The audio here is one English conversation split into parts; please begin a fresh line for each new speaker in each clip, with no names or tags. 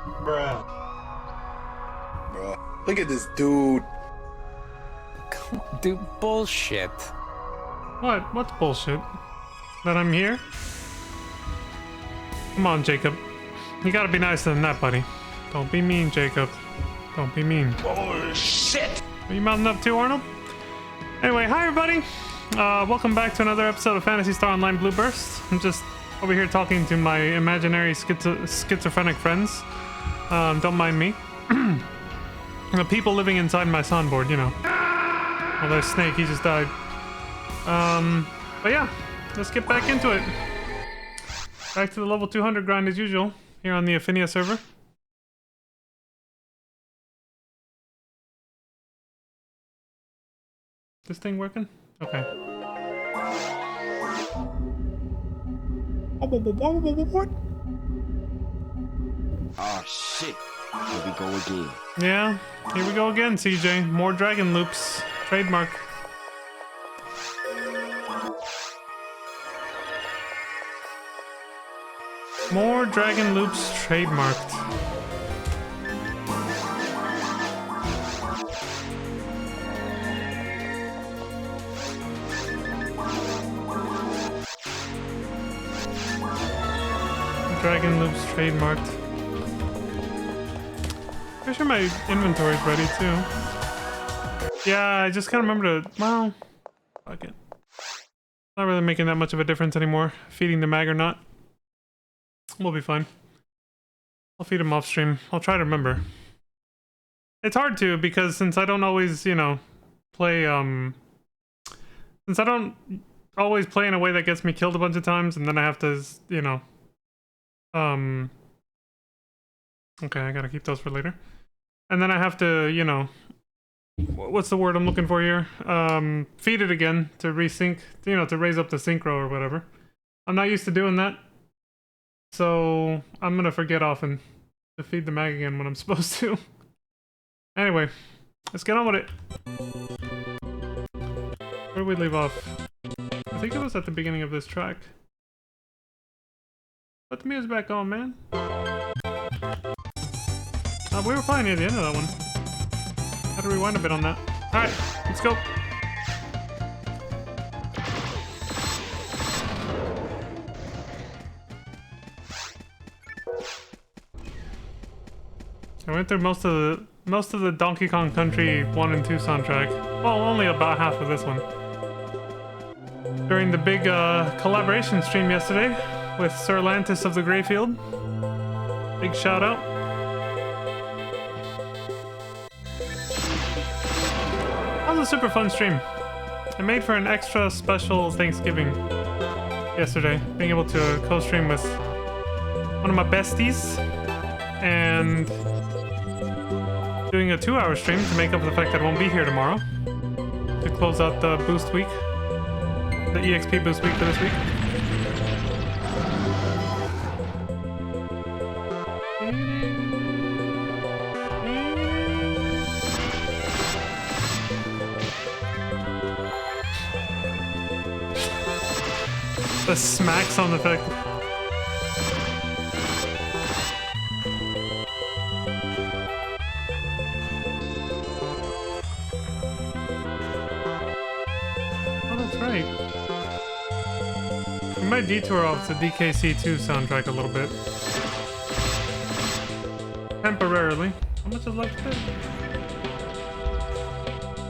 Bruh.
Bruh. Look at this dude.
Come on, dude, bullshit.
What? What's bullshit? That I'm here? Come on, Jacob. You gotta be nicer than that, buddy. Don't be mean, Jacob. Don't be mean.
Oh, shit.
Are you mounting up too, Arnold? Anyway, hi everybody. Welcome back to another episode of Phantasy Star Online Blue Burst. I'm just over here talking to my imaginary schizophrenic friends. Don't mind me. The people living inside my soundboard, you know. Oh, there's Snake, he just died. But yeah, let's get back into it. Back to the level 200 grind as usual, here on the Affinia server. This thing working? Okay. What?
Oh shit. Here we go again.
Yeah, here we go again, CJ. More dragon loops. Trademark. More dragon loops trademarked. Dragon loops trademarked. Pretty sure my inventory's ready too. Yeah, I just can't remember to. Well, fuck it. Not really making that much of a difference anymore. Feeding the mag or not. We'll be fine. I'll feed him off stream. I'll try to remember. It's hard to because since I don't always, you know, play since I don't always play in a way that gets me killed a bunch of times and then I have to, you know, okay, I gotta keep those for later. And then I have to, you know, what's the word I'm looking for here? Feed it again to resync, you know, to raise up the synchro or whatever. I'm not used to doing that. So I'm gonna forget often to feed the mag again when I'm supposed to. Anyway, let's get on with it. Where did we leave off? I think it was at the beginning of this track. Put the music back on, man. We were probably near the end of that one. Had to rewind a bit on that. Alright, let's go. I went through most of the Donkey Kong Country 1 and 2 soundtrack. Well, only about half of this one. During the big collaboration stream yesterday with Sir Lantis of the Greyfield. Big shout out. That was a super fun stream. I made for an extra special Thanksgiving yesterday, being able to co-stream with one of my besties and doing a 2-hour stream to make up for the fact that I won't be here tomorrow to close out the boost week, the EXP boost week for this week. The smack sound effect. Oh, that's right. We might detour off the DKC2 soundtrack a little bit. Temporarily. How much is left of it?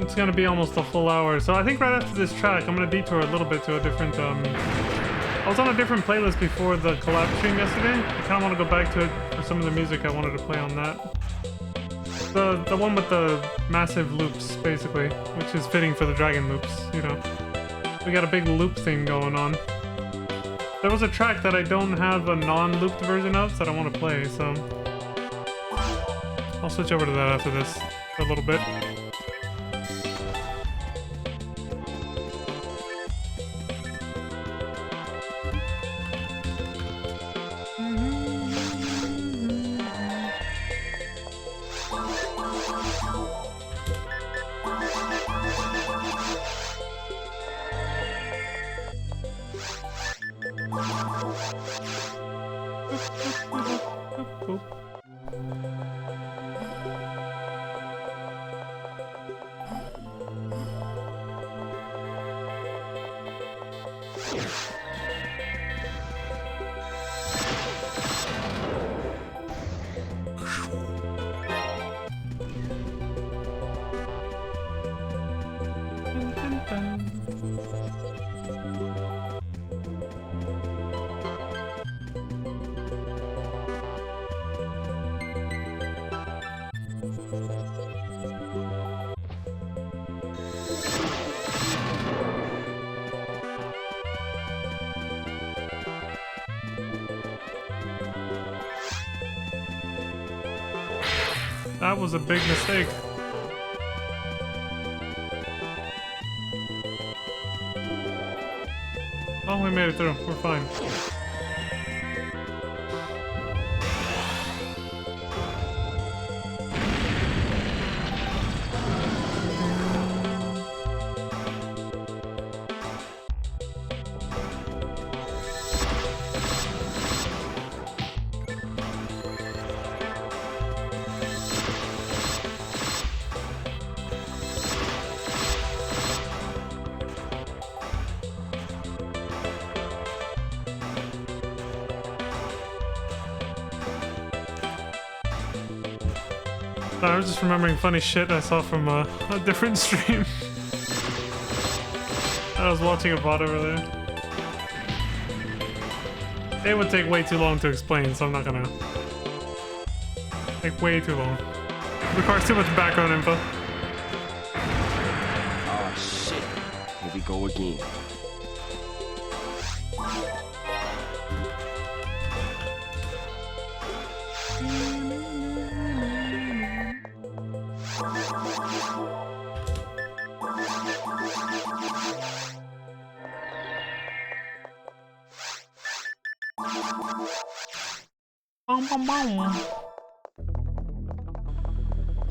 It's gonna be almost a full hour, so I think right after this track, I'm gonna detour a little bit to a different, I was on a different playlist before the collab stream yesterday. I kinda wanna go back to it for some of the music I wanted to play on that. The one with the massive loops, basically, which is fitting for the dragon loops, you know. We got a big loop thing going on. There was a track that I don't have a non-looped version of that I want to play, so I'll switch over to that after this for a little bit. That was a big mistake. Oh, we made it through. We're fine. I was just remembering funny shit I saw from a different stream. I was watching a bot over there. It would take way too long to explain, so I'm not gonna. Take way too long. Requires too much background info.
Oh shit. Here we go again.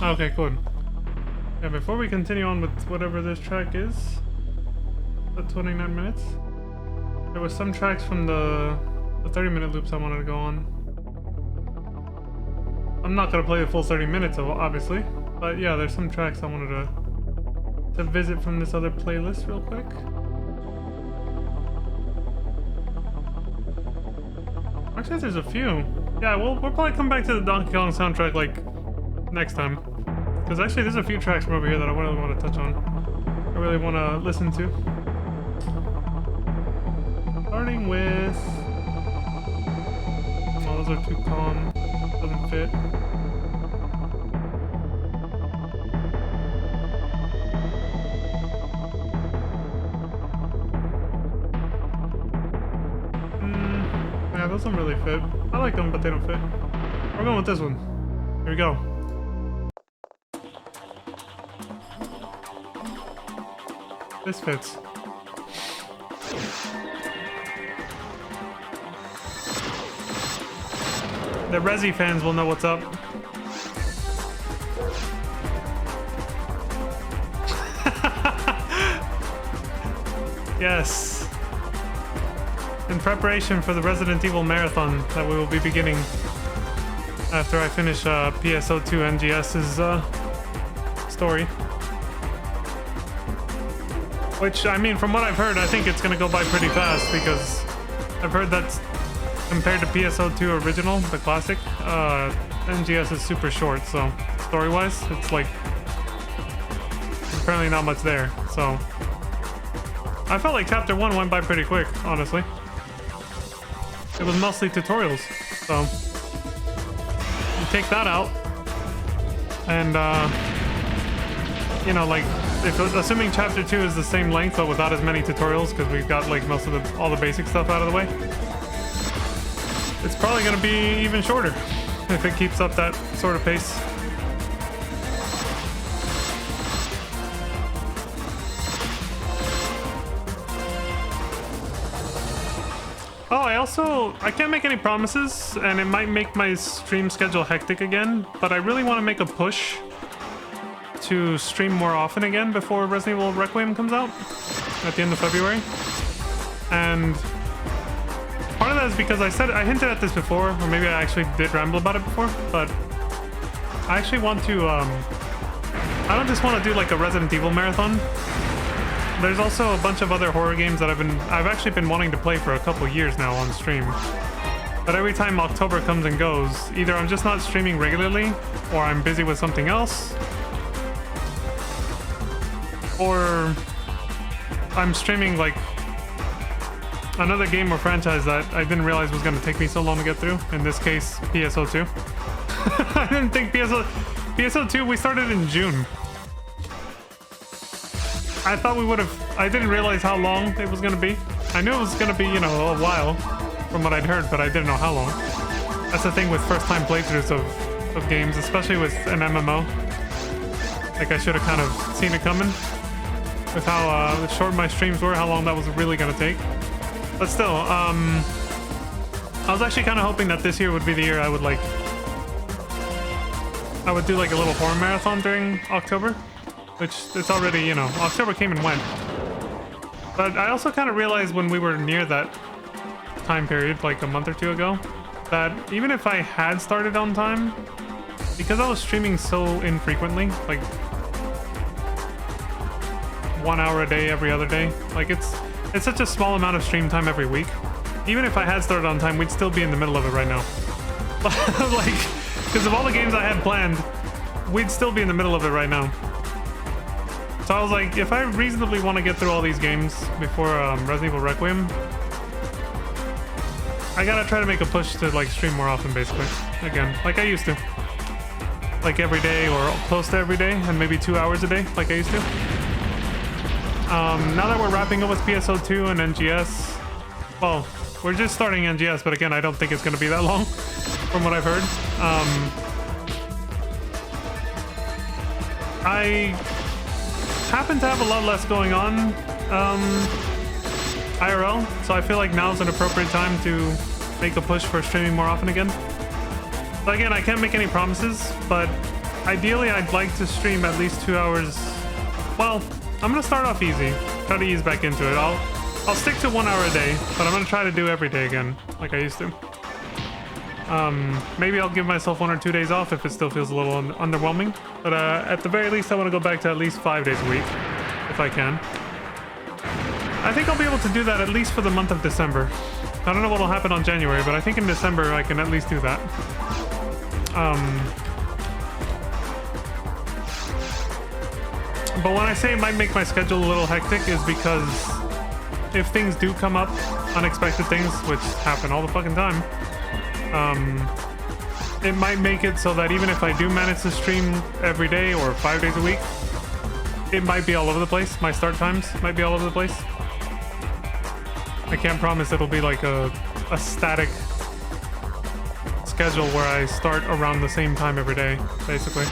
Okay, cool. Yeah, before we continue on with whatever this track is, the 29 minutes, there was some tracks from the 30-minute loops I wanted to go on. I'm not gonna play the full 30 minutes, obviously, but yeah, there's some tracks I wanted to visit from this other playlist real quick. Actually, there's a few. Yeah, we'll probably come back to the Donkey Kong soundtrack like next time. Because actually there's a few tracks from over here that I really want to touch on. I really want to listen to. Starting with... Oh, those are too calm. Doesn't fit. Yeah, those don't really fit. I like them, but they don't fit. We're going with this one. Here we go. This fits. The Resi fans will know what's up. Yes. In preparation for the Resident Evil marathon that we will be beginning after I finish PSO2 NGS's story. Which, I mean, from what I've heard, I think it's gonna go by pretty fast because I've heard that compared to PSO2 original, the classic, NGS is super short, so story-wise, it's like apparently not much there, so I felt like chapter 1 went by pretty quick, honestly. It was mostly tutorials, so you take that out, and you know, like, if assuming chapter 2 is the same length but without as many tutorials, because we've got like most of all the basic stuff out of the way, it's probably gonna be even shorter if it keeps up that sort of pace. Oh, I can't make any promises, and it might make my stream schedule hectic again, but I really want to make a push to stream more often again before Resident Evil Requiem comes out at the end of February. And part of that is because I hinted at this before, or maybe I actually did ramble about it before, but I actually want to, I don't just want to do like a Resident Evil marathon. There's also a bunch of other horror games that I've actually been wanting to play for a couple years now on stream. But every time October comes and goes, either I'm just not streaming regularly, or I'm busy with something else, or I'm streaming like another game or franchise that I didn't realize was going to take me so long to get through. In this case, PSO2. I didn't think PSO2, we started in June. I thought we would have... I didn't realize how long it was going to be. I knew it was going to be, you know, a while from what I'd heard, but I didn't know how long. That's the thing with first-time playthroughs of of games, especially with an MMO. Like I should have kind of seen it coming with how short my streams were, how long that was really gonna take. But still, I was actually kind of hoping that this year would be the year I would do like a little horror marathon during October, which it's already, you know, October came and went. But I also kind of realized when we were near that time period, like a month or two ago, that even if I had started on time, because I was streaming so infrequently, like 1 hour a day every other day, like it's such a small amount of stream time every week. Even if I had started on time, we'd still be in the middle of it right now. Like, because of all the games I had planned, we'd still be in the middle of it right now. So I was like, if I reasonably want to get through all these games before Resident Evil Requiem, I gotta try to make a push to like stream more often, basically. Again, like I used to. Like every day or close to every day, and maybe 2 hours a day, like I used to. Now that we're wrapping up with PSO2 and NGS, well, we're just starting NGS, but again, I don't think it's gonna be that long, from what I've heard. I happen to have a lot less going on IRL, so I feel like now's an appropriate time to make a push for streaming more often again. But again, I can't make any promises, but ideally I'd like to stream at least 2 hours. Well, I'm gonna start off easy, try to ease back into it. I'll stick to 1 hour a day, but I'm gonna try to do every day again, like I used to. Maybe I'll give myself 1 or 2 days off if it still feels a little underwhelming. But at the very least, I want to go back to at least 5 days a week, if I can. I think I'll be able to do that at least for the month of December. I don't know what'll happen on January, but I think in December I can at least do that. But when I say it might make my schedule a little hectic is because if things do come up, unexpected things, which happen all the fucking time, it might make it so that even if I do manage to stream every day or 5 days a week, it might be all over the place. My start times might be all over the place. I can't promise it'll be like a static schedule where I start around the same time every day, basically.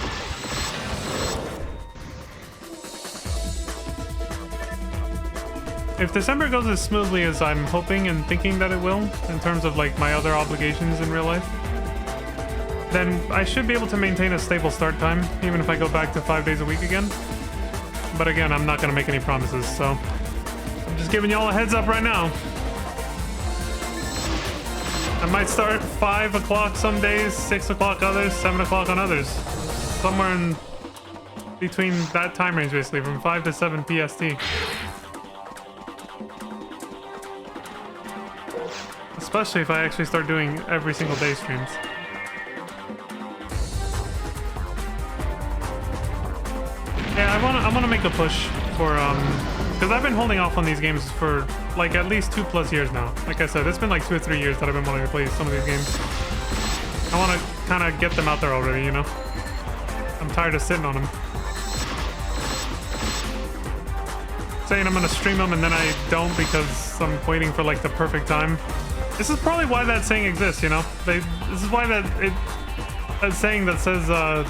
If December goes as smoothly as I'm hoping and thinking that it will, in terms of like my other obligations in real life, then I should be able to maintain a stable start time, even if I go back to 5 days a week again. But again, I'm not gonna make any promises, so I'm just giving y'all a heads up right now. I might start 5 o'clock some days, 6 o'clock others, 7 o'clock on others. Somewhere in between that time range, basically, from 5 to 7 PST. Especially if I actually start doing every single day streams. Yeah, I wanna make a push for because I've been holding off on these games for like at least 2+ years now. Like I said, it's been like 2 or 3 years that I've been wanting to play some of these games. I want to kind of get them out there already, you know. I'm tired of sitting on them. Saying I'm gonna stream them and then I don't because I'm waiting for like the perfect time. This is probably why that saying exists, you know? This is why a saying that says, I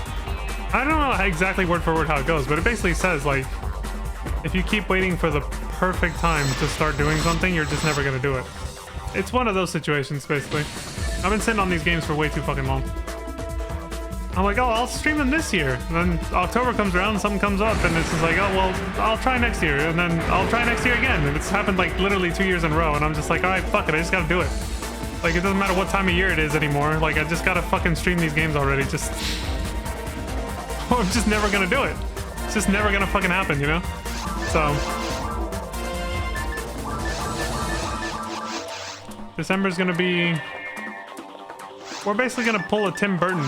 don't know exactly word for word how it goes, but it basically says, like, if you keep waiting for the perfect time to start doing something, you're just never gonna do it. It's one of those situations, basically. I've been sitting on these games for way too fucking long. I'm like, oh, I'll stream them this year. And then October comes around, something comes up, and it's just like, oh, well, I'll try next year. And then I'll try next year again. And it's happened like literally 2 years in a row. And I'm just like, all right, fuck it. I just gotta do it. Like, it doesn't matter what time of year it is anymore. Like, I just gotta fucking stream these games already. Just... I'm just never gonna do it. It's just never gonna fucking happen, you know? So... December's gonna be... We're basically gonna pull a Tim Burton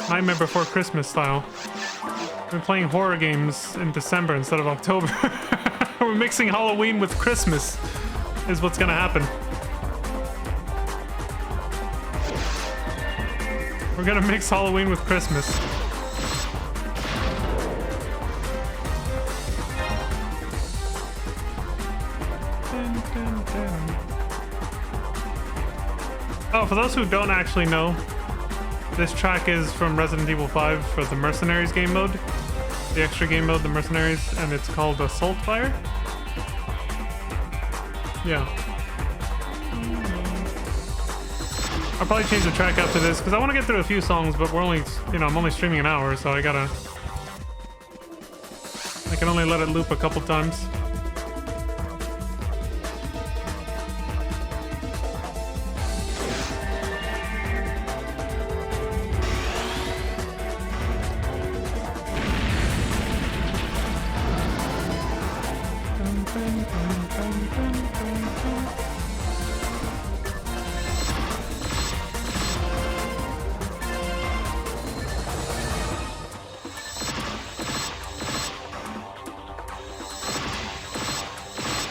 Nightmare Before Christmas style. We're playing horror games in December instead of October. We're mixing Halloween with Christmas is what's gonna happen. We're gonna mix Halloween with Christmas. Oh, for those who don't actually know, This track is from Resident Evil 5 for the Mercenaries game mode. The extra game mode, the Mercenaries, and it's called Assault Fire. Yeah. I'll probably change the track after this because I want to get through a few songs, but we're only, you know, I'm only streaming an hour, so I can only let it loop a couple times.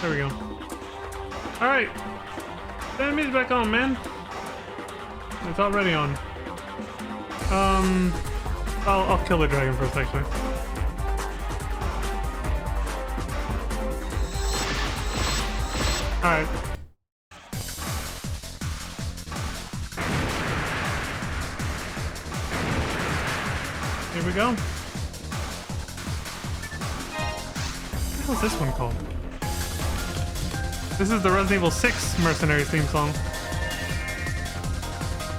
There we go. Alright. The enemy's back on, man. It's already on. I'll kill the dragon first, actually. Alright. Here we go. What's this one called? This is the Resident Evil 6 Mercenaries theme song.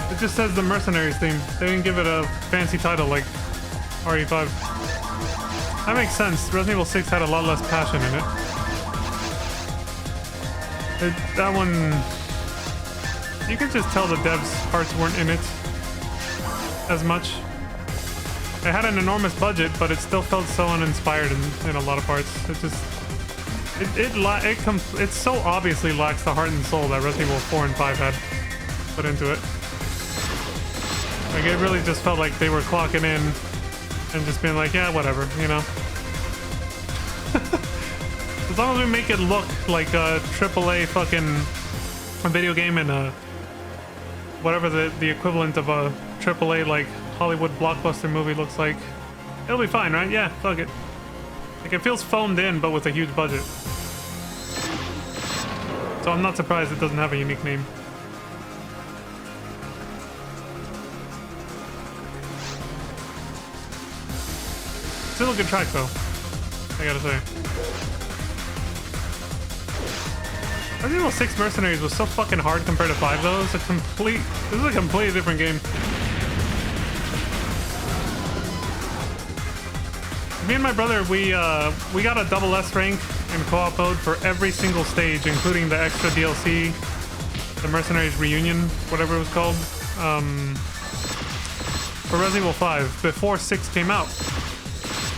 It just says the Mercenaries theme. They didn't give it a fancy title like RE5. That makes sense. Resident Evil 6 had a lot less passion in it. That one... You could just tell the devs' hearts weren't in it as much. It had an enormous budget, but it still felt so uninspired in a lot of parts. It just... It so obviously lacks the heart and soul that Resident Evil 4 and 5 had put into it. Like, it really just felt like they were clocking in and just being like, yeah, whatever, you know? As long as we make it look like a AAA fucking video game and whatever the equivalent of a AAA, like, Hollywood blockbuster movie looks like, it'll be fine, right? Yeah, fuck it. Like, it feels phoned in, but with a huge budget. So I'm not surprised it doesn't have a unique name. Still a good track, though, I gotta say. Resident Evil 6 Mercenaries was so fucking hard compared to 5, though. This is a completely different game. Me and my brother, we got a double S rank in co-op mode for every single stage, including the extra DLC, the Mercenaries Reunion, whatever it was called, for Resident Evil 5 before 6 came out.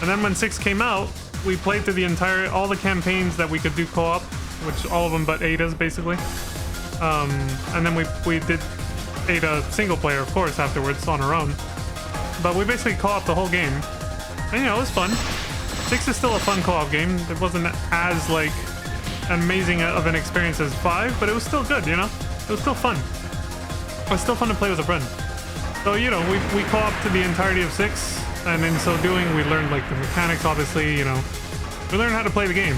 And then when 6 came out, we played through all the campaigns that we could do co-op, which all of them but Ada's basically. And then we did Ada single player, of course, afterwards on our own. But we basically co-opted the whole game. And, you know, it was fun. 6 is still a fun co-op game. It wasn't as, like, amazing of an experience as 5, but it was still good, you know? It was still fun. It was still fun to play with a friend. So, you know, we co-opted the entirety of 6, and in so doing, we learned, like, the mechanics, obviously, you know. We learned how to play the game.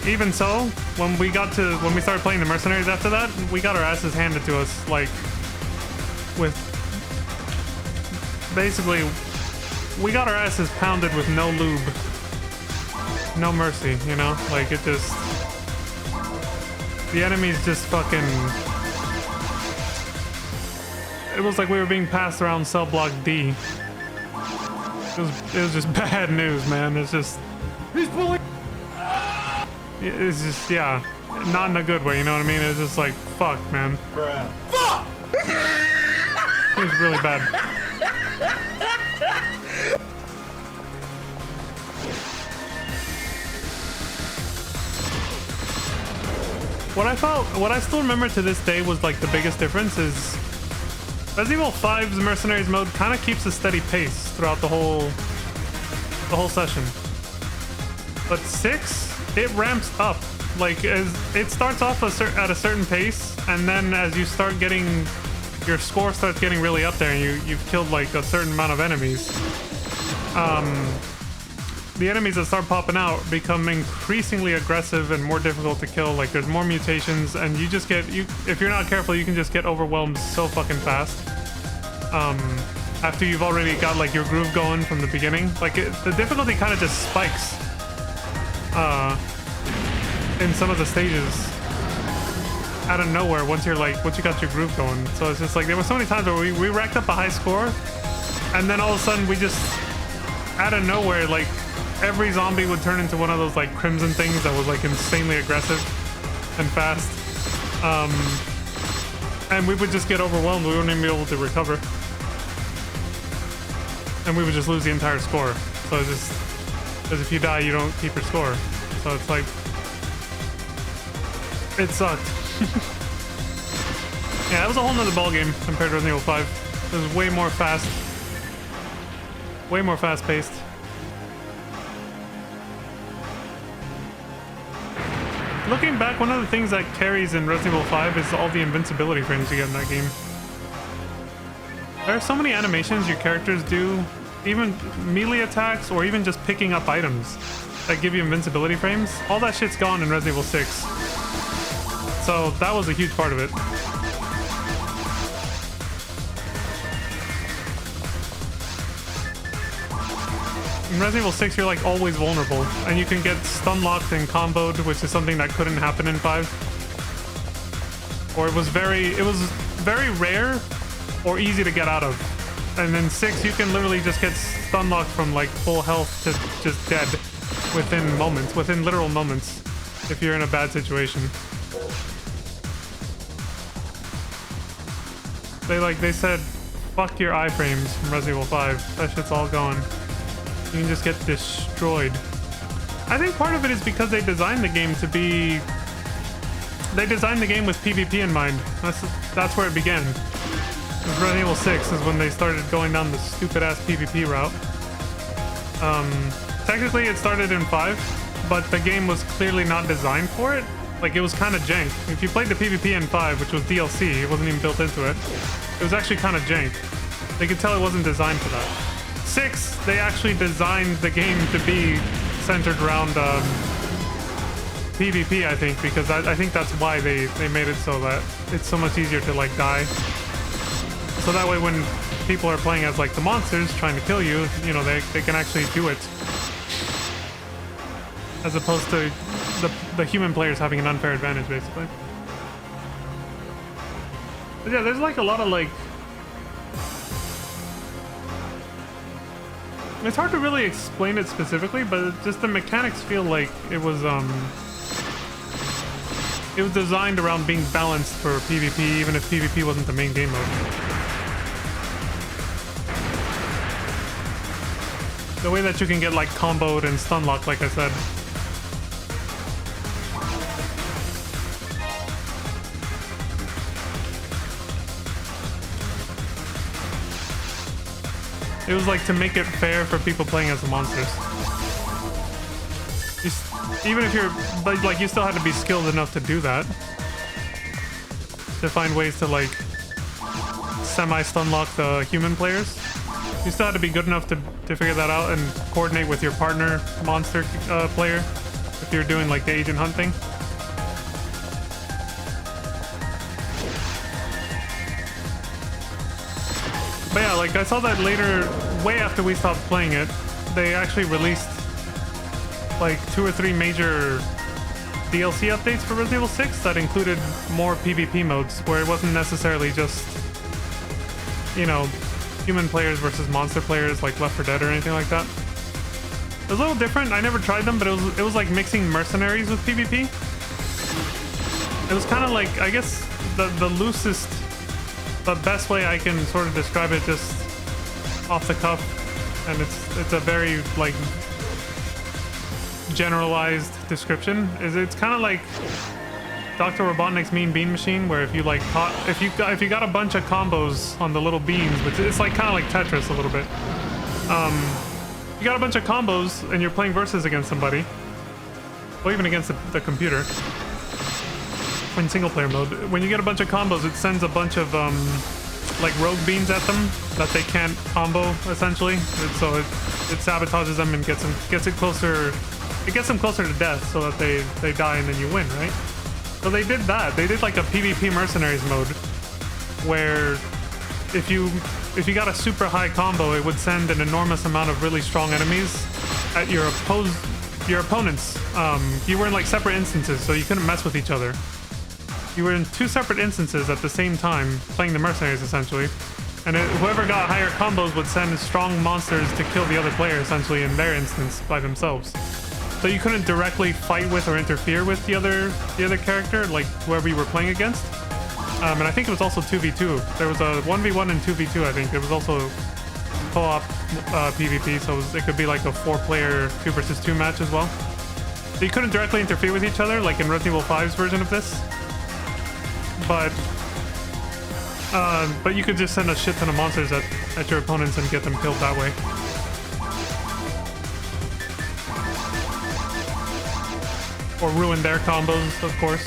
Even so, when we started playing the Mercenaries after that, we got our asses handed to us, like, with... Basically... We got our asses pounded with no lube. No mercy, you know? Like, it just... The enemies just fucking... It was like we were being passed around cell block D. It was just bad news, man. It's just... He's pulling... It's just, yeah. Not in a good way, you know what I mean? It's just like, fuck, man.
Bruh. Fuck!
It was really bad. What I still remember to this day was like the biggest difference is Resident Evil 5's Mercenaries mode kind of keeps a steady pace throughout the whole session. But 6, it ramps up. Like, it starts off at a certain pace, and then as you start getting, your score starts getting really up there, and you've killed like a certain amount of enemies. The enemies that start popping out become increasingly aggressive and more difficult to kill. Like, there's more mutations, and you just get, if you're not careful, you can just get overwhelmed so fucking fast. after you've already got like your groove going from the beginning. Like the difficulty kind of just spikes in some of the stages out of nowhere once you got your groove going. So it's just like there were so many times where we racked up a high score, and then all of a sudden we just out of nowhere, like every zombie would turn into one of those like crimson things that was like insanely aggressive and fast, and we would just get overwhelmed. We wouldn't even be able to recover, and we would just lose the entire score. So it's just because if you die, you don't keep your score. So it's like it sucked. Yeah, that was a whole nother ball game compared to Resident Evil 5. It was way more fast paced. Looking back, one of the things that carries in Resident Evil 5 is all the invincibility frames you get in that game. There are so many animations your characters do, even melee attacks or even just picking up items that give you invincibility frames. All that shit's gone in Resident Evil 6. So that was a huge part of it. In Resident Evil 6, you're like always vulnerable, and you can get stun locked and comboed, which is something that couldn't happen in 5. Or it was very rare or easy to get out of. And in 6, you can literally just get stun locked from like full health to just dead within literal moments, if you're in a bad situation. They said, fuck your iframes from Resident Evil 5. That shit's all gone. You can just get destroyed. I think part of it is because they designed the game with PvP in mind. That's where it began. Resident Evil 6 is when they started going down the stupid ass PvP route. Technically it started in 5, but the game was clearly not designed for it. Like, it was kind of jank. If you played the PvP in 5, which was DLC, it wasn't even built into it. It was actually kind of jank. They could tell it wasn't designed for that. 6, they actually designed the game to be centered around PvP, I think, because I think that's why they made it so that it's so much easier to, like, die. So that way when people are playing as, like, the monsters trying to kill you, you know, they can actually do it. As opposed to the human players having an unfair advantage, basically. But yeah, there's like a lot of like... It's hard to really explain it specifically, but just the mechanics feel like it was designed around being balanced for PvP, even if PvP wasn't the main game mode. The way that you can get like comboed and stun locked, like I said. It was like to make it fair for people playing as the monsters. Even if you're, but like you still had to be skilled enough to do that. To find ways to like semi-stun lock the human players. You still had to be good enough to figure that out and coordinate with your partner monster player if you're doing like the agent hunt thing. But yeah, like I saw that later, way after we stopped playing it, they actually released like 2 or 3 major DLC updates for Resident Evil 6 that included more PvP modes, where it wasn't necessarily just, you know, human players versus monster players like Left 4 Dead or anything like that. It was a little different. I never tried them, but it was like mixing mercenaries with PvP. It was kind of like, I guess, the loosest, the best way I can sort of describe it just off the cuff, and it's a very like generalized description, is it's kind of like Dr. Robotnik's Mean Bean Machine, where if you like if you got a bunch of combos on the little beans, which it's like kind of like Tetris a little bit. You got a bunch of combos and you're playing versus against somebody, or even against the computer in single player mode. When you get a bunch of combos, it sends a bunch of like rogue beans at them that they can't combo, essentially. So it sabotages them and gets them closer to death, so that they die and then you win, right? So they did that. They did like a PvP mercenaries mode where if you got a super high combo, it would send an enormous amount of really strong enemies at your opponents. You were in like separate instances, so you couldn't mess with each other. You were in two separate instances at the same time, playing the mercenaries essentially. And whoever got higher combos would send strong monsters to kill the other player essentially in their instance by themselves. So you couldn't directly fight with or interfere with the other character, like whoever you were playing against. And I think it was also 2v2. There was a 1v1 and 2v2, I think. There was also co-op PvP, so it could be like a 4-player 2 versus 2 match as well. So you couldn't directly interfere with each other, like in Resident Evil 5's version of this. But you could just send a shit ton of monsters at your opponents and get them killed that way. Or ruin their combos, of course.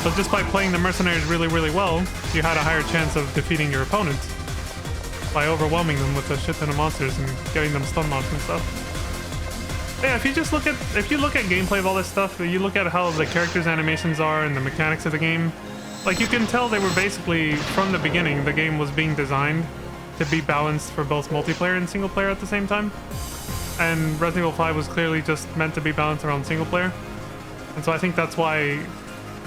So just by playing the mercenaries really, really well, you had a higher chance of defeating your opponent by overwhelming them with a shit ton of monsters and getting them stun locked and stuff. Yeah, if you look at gameplay of all this stuff, you look at how the characters' animations are and the mechanics of the game, like you can tell they were basically, from the beginning, the game was being designed to be balanced for both multiplayer and single player at the same time. And Resident Evil 5 was clearly just meant to be balanced around single player. And so I think that's why,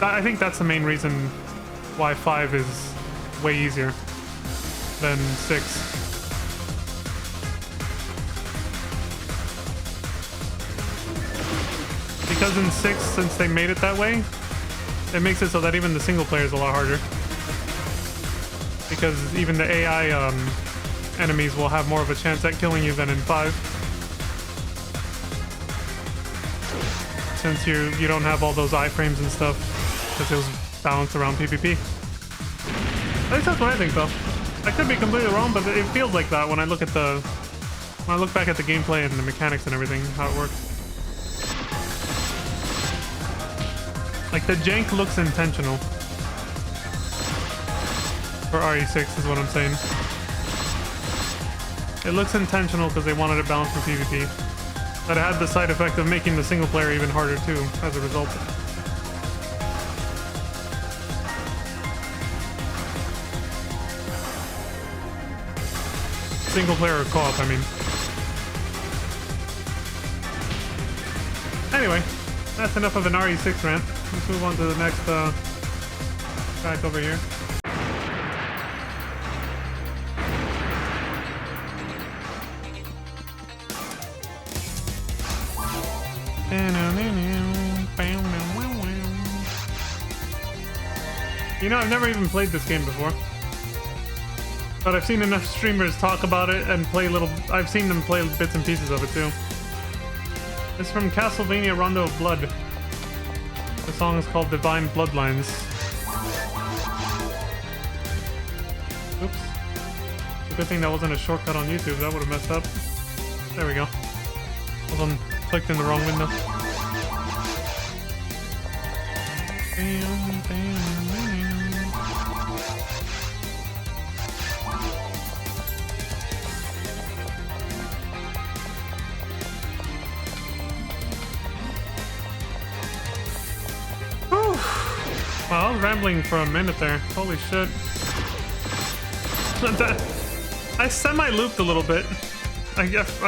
I think that's the main reason why 5 is way easier than 6. Because in 6, since they made it that way, it makes it so that even the single player is a lot harder. Because even the AI enemies will have more of a chance at killing you than in 5. Since you don't have all those iframes and stuff, because it was balanced around PvP. At least that's what I think, though. I could be completely wrong, but it feels like that when I look back at the gameplay and the mechanics and everything, how it works. Like the jank looks intentional. For RE6 is what I'm saying. It looks intentional because they wanted it balanced for PvP. But it had the side effect of making the single player even harder too, as a result. Single player or co-op, I mean. Anyway, that's enough of an RE6 rant. Let's move on to the next track over here. You know, I've never even played this game before. But I've seen enough streamers talk about it and I've seen them play bits and pieces of it too. It's from Castlevania Rondo of Blood. The song is called Divine Bloodlines. Oops. It's a good thing that wasn't a shortcut on YouTube, that would have messed up. There we go. Hold on, clicked in the wrong window. Wow, I was rambling for a minute there. Holy shit. I semi-looped a little bit. I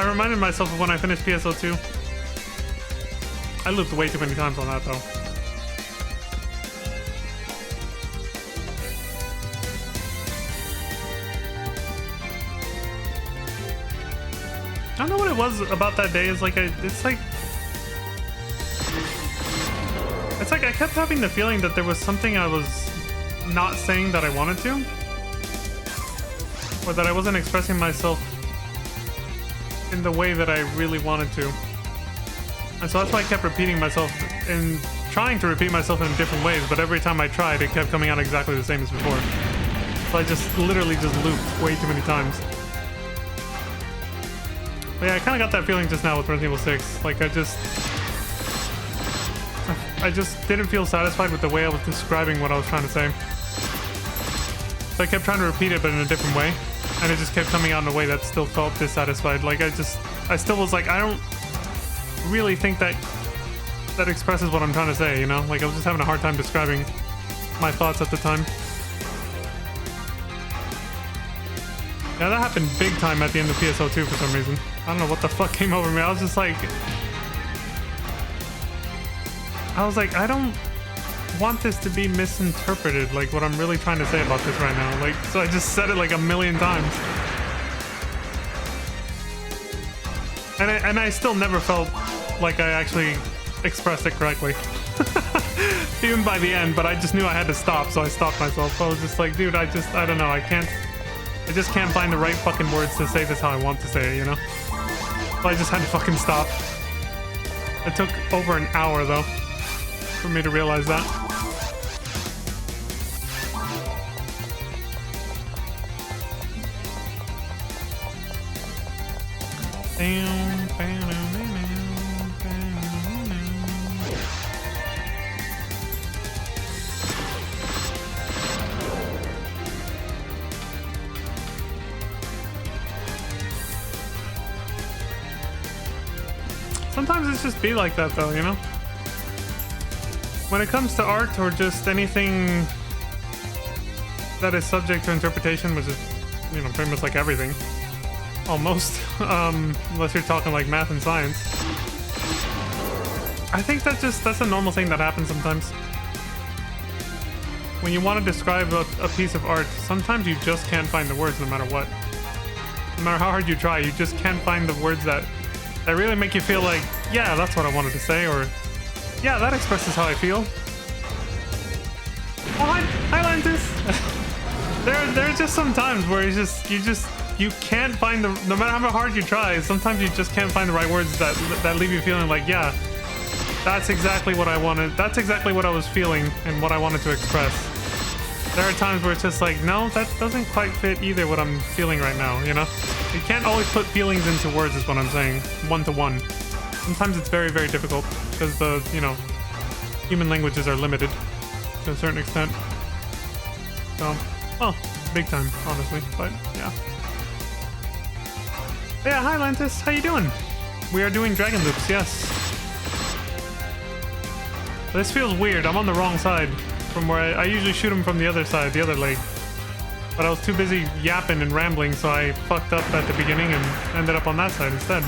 reminded myself of when I finished PSO2. I looped way too many times on that, though. I don't know what it was about that day. It's like I kept having the feeling that there was something I was not saying that I wanted to, or that I wasn't expressing myself in the way that I really wanted to. And so that's why I kept repeating myself and trying to repeat myself in different ways, but every time I tried, it kept coming out exactly the same as before. So I just literally just looped way too many times. But yeah, I kind of got that feeling just now with Resident Evil 6. Like, I just didn't feel satisfied with the way I was describing what I was trying to say. So I kept trying to repeat it, but in a different way. And it just kept coming out in a way that still felt dissatisfied. Like, I still was like, I don't really think that expresses what I'm trying to say, you know? Like, I was just having a hard time describing my thoughts at the time. Yeah, that happened big time at the end of PSO2 for some reason. I don't know what the fuck came over me. I was just like... I don't want this to be misinterpreted, like what I'm really trying to say about this right now. Like, so I just said it like a million times. And I still never felt like I actually expressed it correctly. Even by the end, but I just knew I had to stop, so I stopped myself. I was just like, dude, I don't know, I just can't find the right fucking words to say this how I want to say it, you know? So I just had to fucking stop. It took over an hour, though, for me to realize that. Sometimes it's just be like that, though, you know? When it comes to art or just anything that is subject to interpretation, which is, you know, pretty much like everything. Almost. Unless you're talking like math and science. I think that's a normal thing that happens sometimes. When you want to describe a piece of art, sometimes you just can't find the words no matter what. No matter how hard you try, you just can't find the words that really make you feel like, yeah, that's what I wanted to say, or yeah, that expresses how I feel. Oh, hi Lantis! There's just some times where you can't find no matter how hard you try, sometimes you just can't find the right words that leave you feeling like, yeah, that's exactly what I wanted, that's exactly what I was feeling and what I wanted to express. There are times where it's just like, no, that doesn't quite fit either what I'm feeling right now, you know? You can't always put feelings into words is what I'm saying, one-to-one. Sometimes it's very, very difficult because the, you know, human languages are limited to a certain extent. So, well, big time, honestly, but yeah. Yeah, hi Lantis, how you doing? We are doing dragon loops, yes. This feels weird, I'm on the wrong side from where I usually shoot him from the other side, the other leg. But I was too busy yapping and rambling, so I fucked up at the beginning and ended up on that side instead.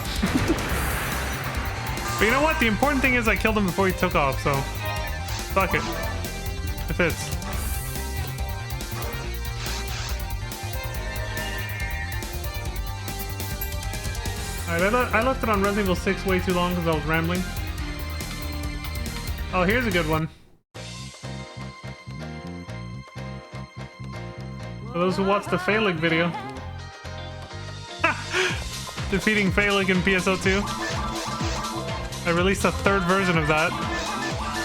But you know what? The important thing is I killed him before he took off, so fuck it. It fits. Alright, I left it on Resident Evil 6 way too long because I was rambling. Oh, here's a good one. For those who watched the Phalig video. Defeating Phalig in PSO2. I released a third version of that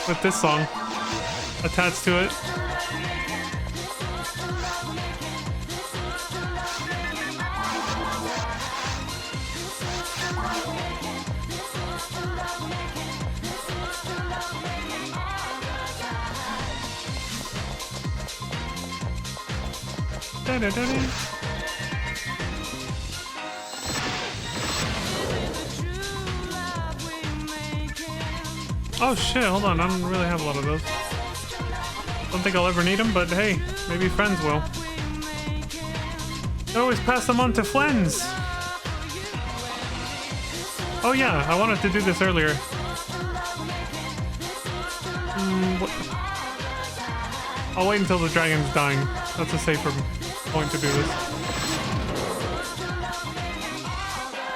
with this song attached to it. Oh shit, hold on, I don't really have a lot of those. Don't think I'll ever need them, but hey, maybe friends will. I always pass them on to friends. Oh yeah, I wanted to do this earlier. I'll wait until the dragon's dying. That's a safer point to do this.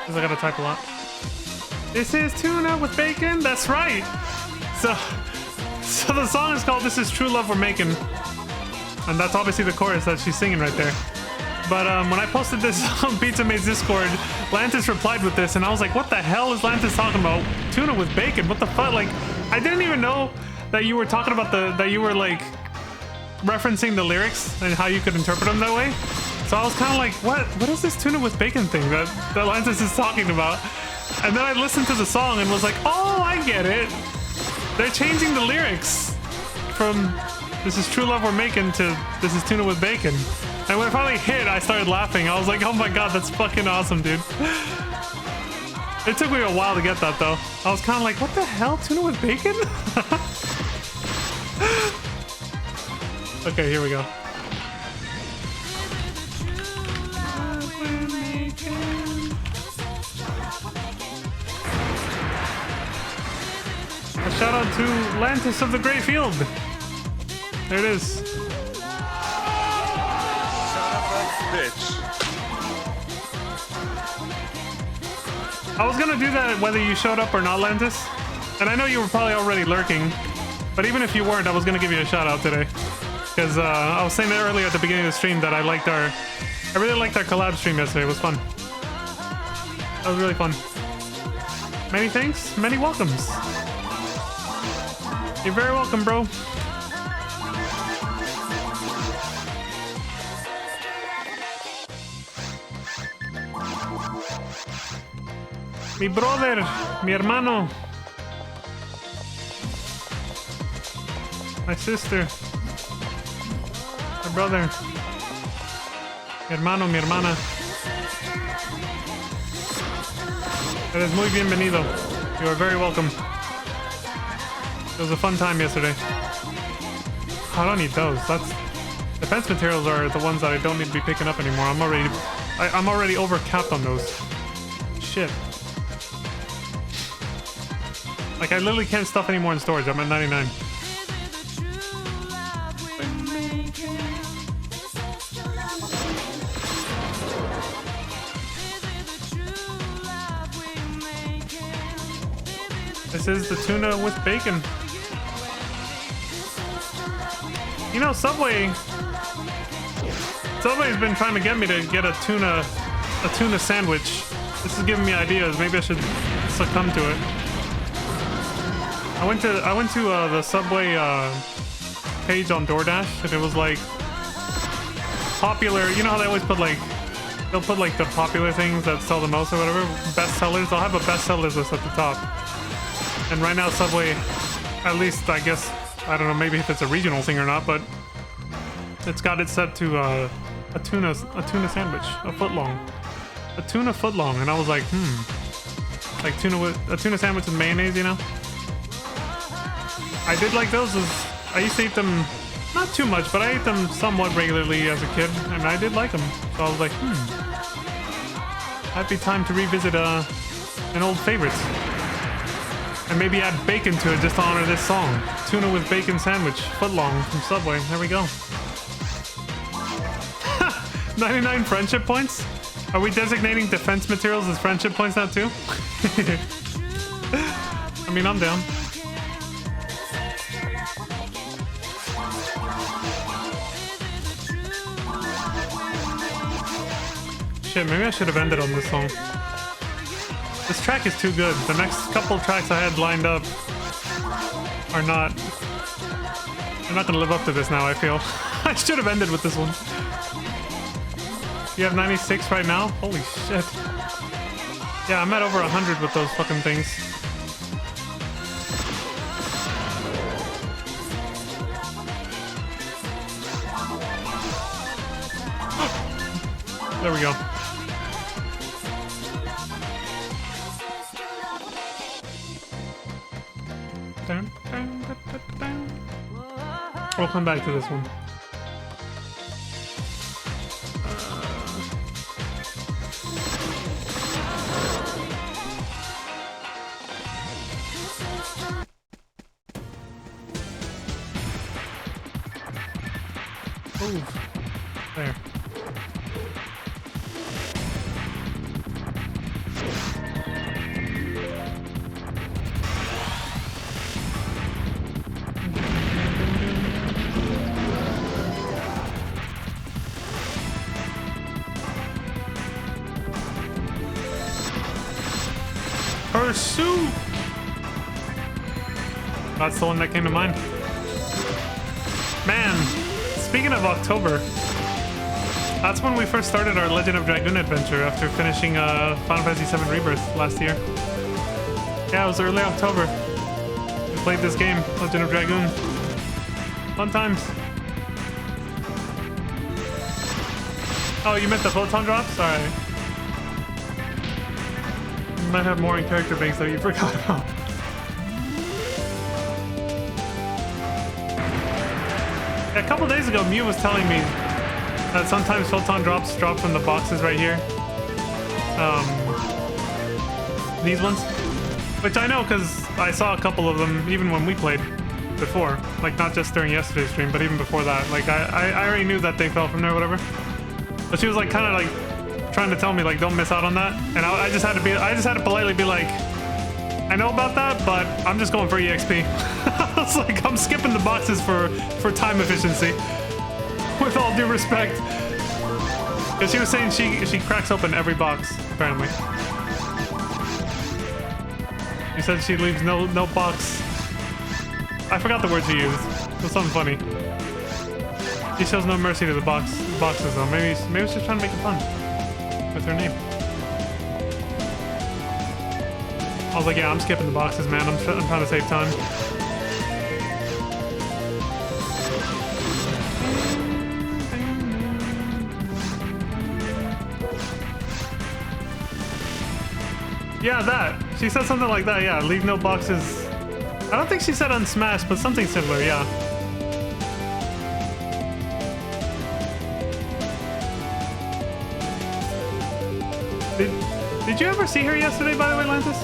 Because I gotta type a lot. This is tuna with bacon? That's right! So the song is called This Is True Love We're Making. And that's obviously the chorus that she's singing right there. But when I posted this on Pizza Mate's Discord, Lantis replied with this, and I was like, what the hell is Lantis talking about? Tuna with bacon? What the fuck? Like, I didn't even know that you were talking about that you were like referencing the lyrics and how you could interpret them that way. So I was kind of like, what is this tuna with bacon thing that Lantis is talking about? And then I listened to the song and was like, oh, I get it. They're changing the lyrics from This Is True Love We're Making to This Is Tuna with Bacon. And when it finally hit, I started laughing. I was like, oh my god, that's fucking awesome, dude. It took me a while to get that, though. I was kind of like, what the hell? Tuna with bacon? Okay, here we go. shout out to Lantis of the Grey Field. There it is.
Bitch.
I was gonna do that whether you showed up or not, Lantis. And I know you were probably already lurking. But even if you weren't, I was gonna give you a shout out today. Because I was saying that earlier at the beginning of the stream that I really liked our collab stream yesterday. It was fun. That was really fun. Many thanks, many welcomes. You're very welcome, bro. Mi brother, mi hermano. My sister. My brother. Mi hermano, mi hermana. Eres muy bienvenido. You are very welcome. It was a fun time yesterday. I don't need those. Defense materials are the ones that I don't need to be picking up anymore. I'm already over capped on those. Shit. Like I literally can't stuff anymore in storage. I'm at 99. This is the tuna with bacon. You know, Subway's been trying to get me to get a tuna sandwich. This is giving me ideas. Maybe I should succumb to it. I went to the Subway page on DoorDash, and it was like popular. You know how they always put like they'll put like the popular things that sell the most or whatever, best sellers. They'll have a best sellers list at the top. And right now, Subway, at least I guess, I don't know, maybe if it's a regional thing or not, but it's got it set to a tuna sandwich, a foot long, a tuna foot long, and I was like, like a tuna sandwich with mayonnaise, you know. I did like those. I used to eat them, not too much, but I ate them somewhat regularly as a kid, and I did like them. So I was like, might be time to revisit an old favorite. And maybe add bacon to it just to honor this song. Tuna with bacon sandwich, footlong from Subway. There we go. 99 friendship points? Are we designating defense materials as friendship points now too? I mean, I'm down. Shit, maybe I should have ended on this song. This track is too good. The next couple of tracks I had lined up are not... I'm not gonna live up to this now, I feel. I should have ended with this one. You have 96 right now? Holy shit. Yeah, I'm at over 100 with those fucking things. There we go. We'll come back to this one. Ooh. There. Pursue! That's the one that came to mind. Man, speaking of October, that's when we first started our Legend of Dragoon adventure after finishing Final Fantasy VII Rebirth last year. Yeah, it was early October. We played this game, Legend of Dragoon. Fun times. Oh, you meant the photon drops? Alright. You might have more in character banks that you forgot about. A couple days ago, Mew was telling me that sometimes photon drops drop from the boxes right here. These ones. Which I know because I saw a couple of them even when we played before. Like, not just during yesterday's stream, but even before that. Like, I already knew that they fell from there or whatever. But she was like kind of like trying to tell me like don't miss out on that. And I just had to politely be like, I know about that, but I'm just going for EXP. I was like, I'm skipping the boxes for time efficiency. With all due respect. Because she was saying she cracks open every box, apparently. She said she leaves no box. I forgot the word she used. It was something funny. She shows no mercy to the boxes though. Maybe she's trying to make it fun with her name. I was like, yeah, I'm skipping the boxes, man. I'm trying to save time. Yeah, that. She said something like that, yeah. Leave no boxes. I don't think she said unsmashed, but something similar, yeah. Did you ever see her yesterday, by the way, Lantis?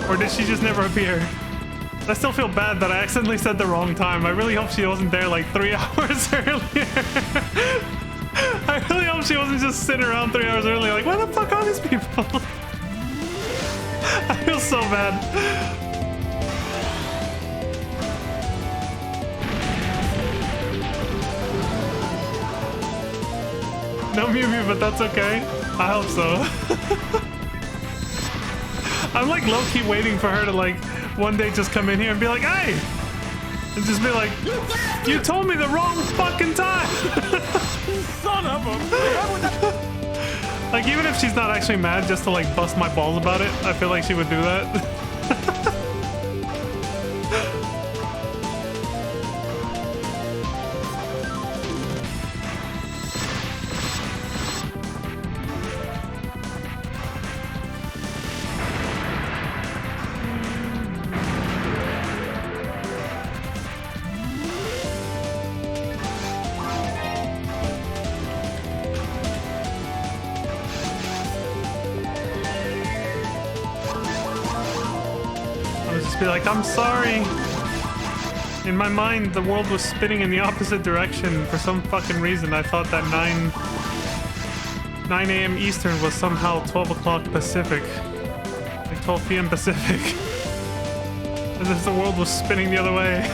Or did she just never appear? I still feel bad that I accidentally said the wrong time. I really hope she wasn't there like 3 hours earlier. I really hope she wasn't just sitting around 3 hours early like, where the fuck are these people? I feel so bad. No Mew Mew, but that's okay. I hope so. I'm like low-key waiting for her to like one day just come in here and be like, hey! And just be like, you told me the wrong fucking time! Son of a... Like, even if she's not actually mad, just to like bust my balls about it, I feel like she would do that. Be like, I'm sorry. In my mind, the world was spinning in the opposite direction. For some fucking reason, I thought that 9 a.m. Eastern was somehow 12 o'clock Pacific. Like 12 p.m. Pacific. As if the world was spinning the other way.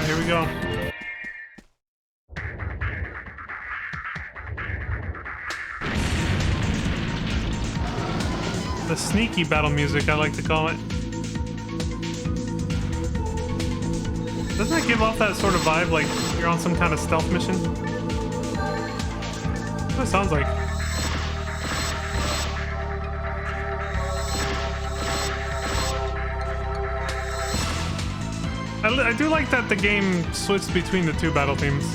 Here we go. The sneaky battle music, I like to call it. Doesn't that give off that sort of vibe, like you're on some kind of stealth mission? That's what it sounds like. I do like that the game switched between the two battle themes.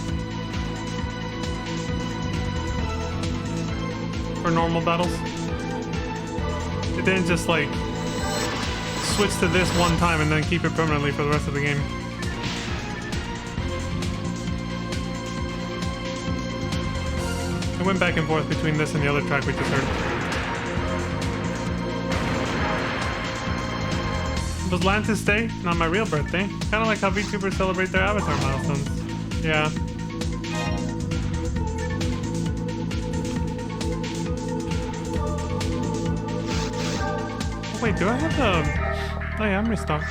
For normal battles. It didn't just like switch to this one time and then keep it permanently for the rest of the game. It went back and forth between this and the other track we just heard. Was Lantis Day? Not my real birthday. Kind of like how VTubers celebrate their avatar milestones. Yeah. Wait, do I have the... Oh yeah, I'm restocked.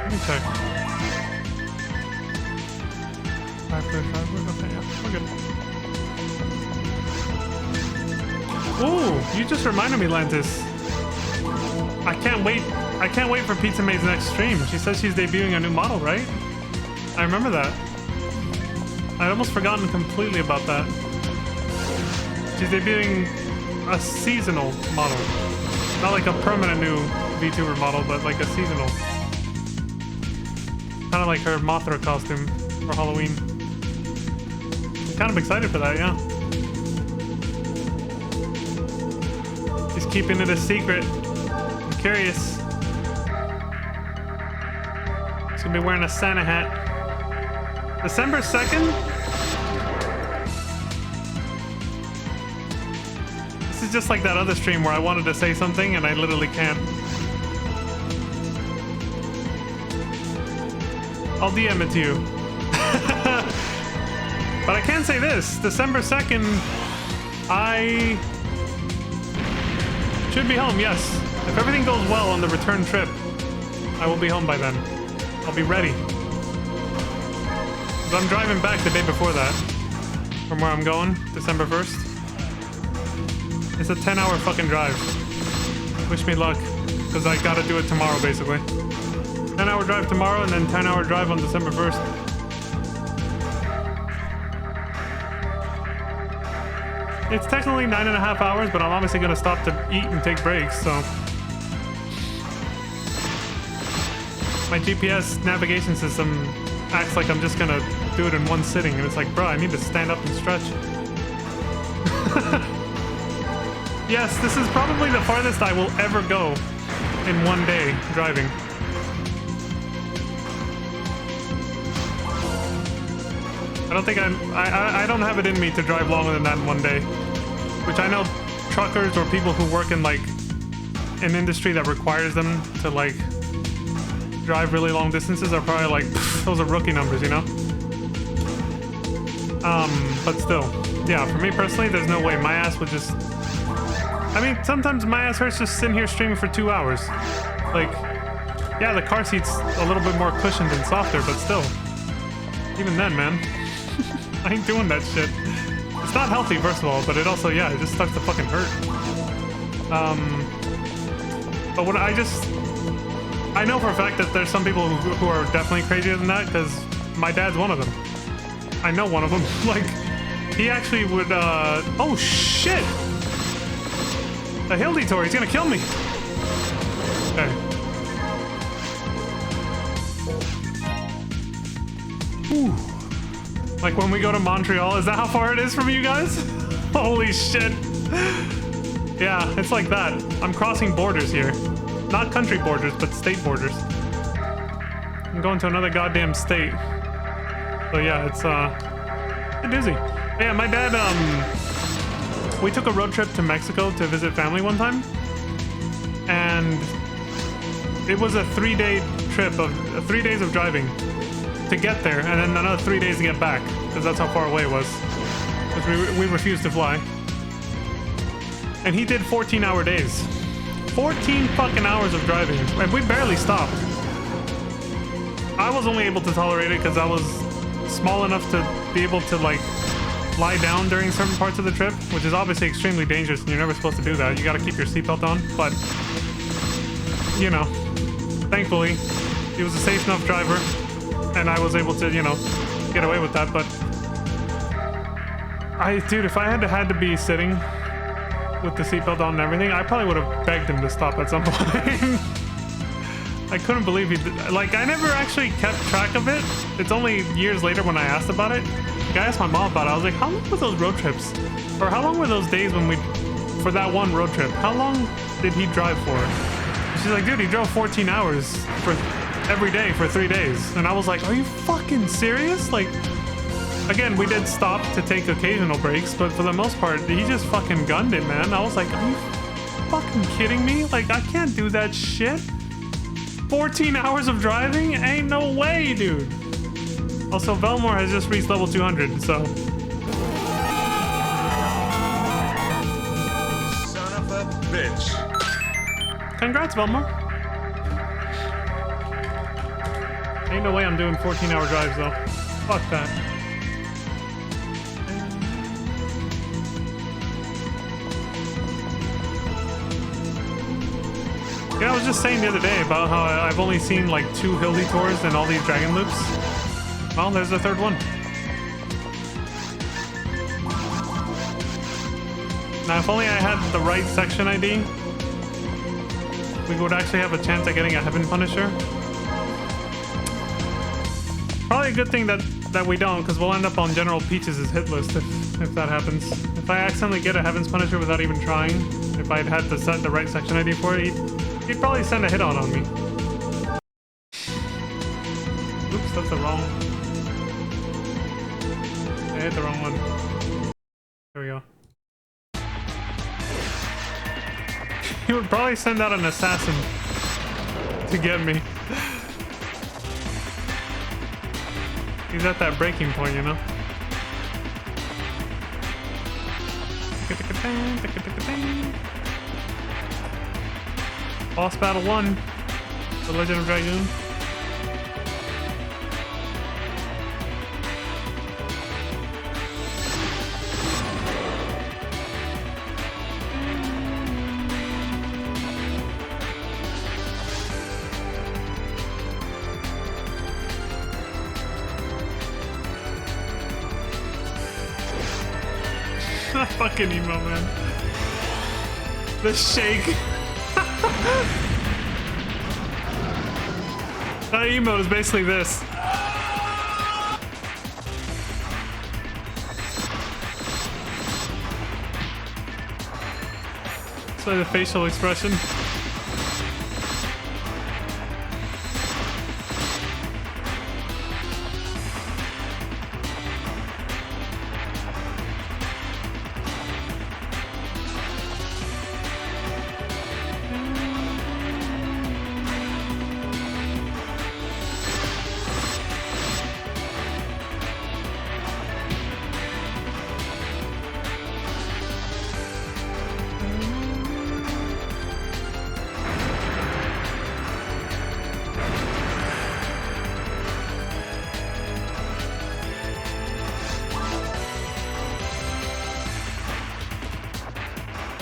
Let me check. 5 for 5. Okay, yeah, we're good. Ooh, you just reminded me, Lantis. I can't wait. I can't wait for Pizza Maid's next stream. She says she's debuting a new model, right? I remember that. I'd almost forgotten completely about that. She's debuting a seasonal model. Not like a permanent new VTuber model, but like a seasonal. Kind of like her Mothra costume for Halloween. I'm kind of excited for that, yeah. She's keeping it a secret. I'm curious. She's gonna be wearing a Santa hat. December 2nd? This is just like that other stream where I wanted to say something and I literally can't. I'll DM it to you. But I can say this. December 2nd, I should be home, yes. If everything goes well on the return trip, I will be home by then. I'll be ready. But I'm driving back the day before that. From where I'm going, December 1st. It's a 10-hour fucking drive. Wish me luck. Because I gotta do it tomorrow, basically. 10-hour drive tomorrow, and then 10-hour drive on December 1st. It's technically 9.5 hours, but I'm obviously gonna stop to eat and take breaks, so... My GPS navigation system acts like I'm just gonna do it in one sitting, and it's like, bro, I need to stand up and stretch. Yes, this is probably the farthest I will ever go in one day driving. I don't think I don't have it in me to drive longer than that in one day. Which I know truckers or people who work in like an industry that requires them to like drive really long distances are probably like, those are rookie numbers, you know? But still, yeah, for me personally, there's no way. My ass would just... I mean, sometimes my ass hurts just sitting here streaming for 2 hours. Like, yeah, the car seat's a little bit more cushioned and softer, but still. Even then, man. I ain't doing that shit. It's not healthy, first of all, but it also, yeah, it just starts to fucking hurt. But what I know for a fact that there's some people who are definitely crazier than that, because my dad's one of them. I know one of them. Like, he actually would, oh shit! A hill detour, he's gonna kill me! Okay. Whew. Like when we go to Montreal, is that how far it is from you guys? Holy shit. Yeah, it's like that. I'm crossing borders here. Not country borders, but state borders. I'm going to another goddamn state. So yeah, it's a doozy. Yeah, my dad, we took a road trip to Mexico to visit family one time. And it was a 3-day trip of 3 days of driving to get there, and then another 3 days to get back, because that's how far away it was. Because we refused to fly. And he did 14-hour days. 14 fucking hours of driving, and we barely stopped. I was only able to tolerate it because I was small enough to be able to like lie down during certain parts of the trip, which is obviously extremely dangerous, and you're never supposed to do that. You gotta keep your seatbelt on, but you know, thankfully, he was a safe enough driver, and I was able to, you know, get away with that. But dude, if I had to be sitting with the seatbelt on and everything, I probably would have begged him to stop at some point. I couldn't believe he did. Like, I never actually kept track of it. It's only years later when I asked about it. Like, I asked my mom about it. I was like, how long were those road trips? Or how long were those days when for that one road trip? How long did he drive for? And she's like, dude, he drove 14 hours every day for 3 days. And I was like, are you fucking serious? Like, again, we did stop to take occasional breaks, but for the most part, he just fucking gunned it, man. I was like, are you fucking kidding me? Like, I can't do that shit. 14 hours of driving? Ain't no way, dude. Also, Velmore has just reached level 200, so...
Son of a bitch.
Congrats, Velmore. Ain't no way I'm doing 14-hour drives, though. Fuck that. Yeah, I was just saying the other day about how I've only seen like 2 hill detours in all these dragon loops. Well, there's the third one. Now, if only I had the right section ID, we would actually have a chance at getting a Heaven Punisher. Probably a good thing that we don't, because we'll end up on General Peach's hit list if that happens. If I accidentally get a Heaven's Punisher without even trying, if I'd had to set the right section ID for it, he'd probably send a hit on me. Oops, that's the wrong... I hit the wrong one. There we go. He would probably send out an assassin to get me. He's at that breaking point, you know? Boss battle 1. The Legend of Dragoon. That fucking emo, man. The shake. That emote is basically this. So the facial expression.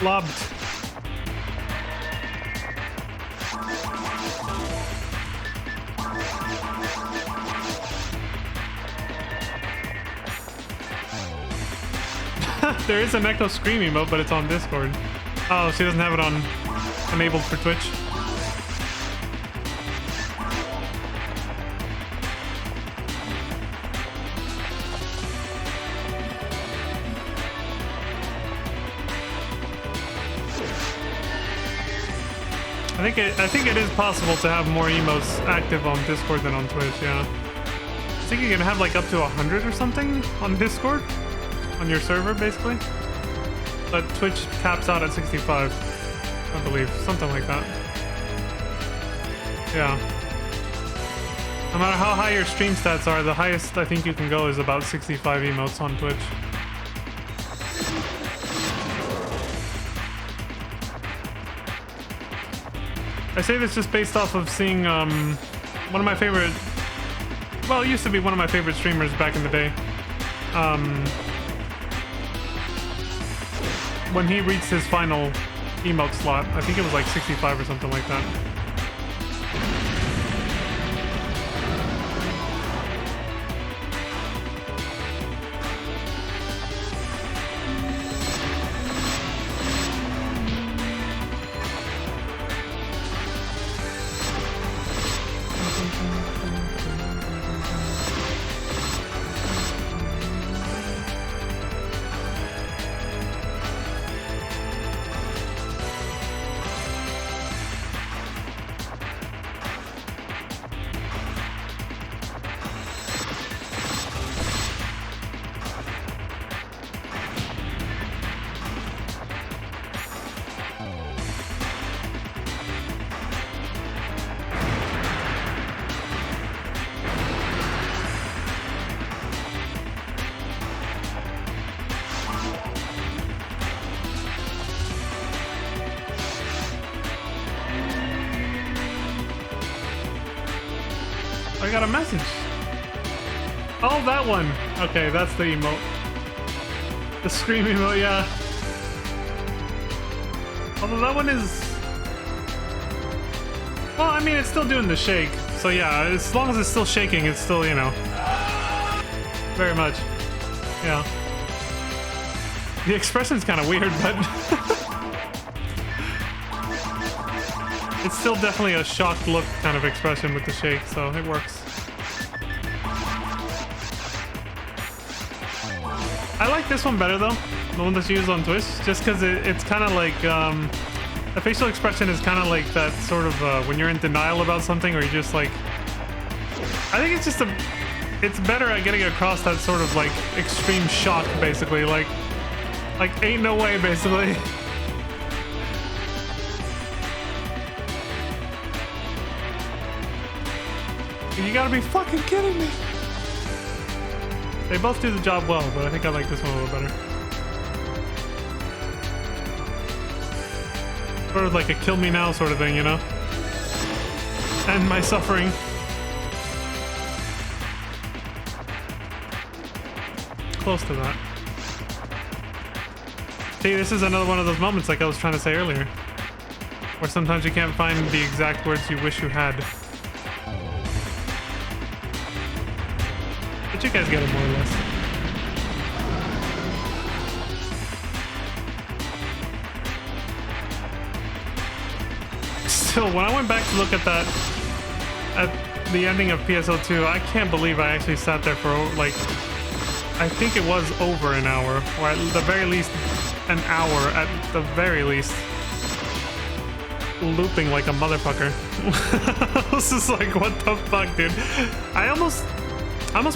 Lobbed. There is an Echo Scream emote, but it's on Discord. Oh, she doesn't have it on enabled for Twitch. I think it is possible to have more emotes active on Discord than on Twitch, yeah. I think you can have like up to 100 or something on Discord? On your server, basically? But Twitch caps out at 65, I believe. Something like that. Yeah. No matter how high your stream stats are, the highest I think you can go is about 65 emotes on Twitch. I say this just based off of seeing one of my favorite, well, it used to be one of my favorite streamers back in the day. When he reached his final emote slot, I think it was like 65 or something like that. I got a message. Oh, that one. Okay, that's the emote. The scream emote, yeah. Although that one is... Well, I mean, it's still doing the shake. So yeah, as long as it's still shaking, it's still, you know, very much. Yeah. The expression's kind of weird, but it's still definitely a shocked look kind of expression with the shake, so it works. I like this one better though, the one that's used on Twitch, just because it's kind of like, the facial expression is kind of like that sort of, when you're in denial about something, or you're just like, I think it's just it's better at getting across that sort of like extreme shock, basically, like ain't no way, basically. You gotta be fucking kidding me. They both do the job well, but I think I like this one a little better. Sort of like a kill me now sort of thing, you know? End my suffering. Close to that. See, this is another one of those moments like I was trying to say earlier, where sometimes you can't find the exact words you wish you had. But you guys get it more or less. Still, when I went back to look at that, at the ending of PSO2, I can't believe I actually sat there for, like, I think it was over an hour, or at the very least an hour, at the very least, looping like a motherfucker. I was just like, what the fuck, dude? I almost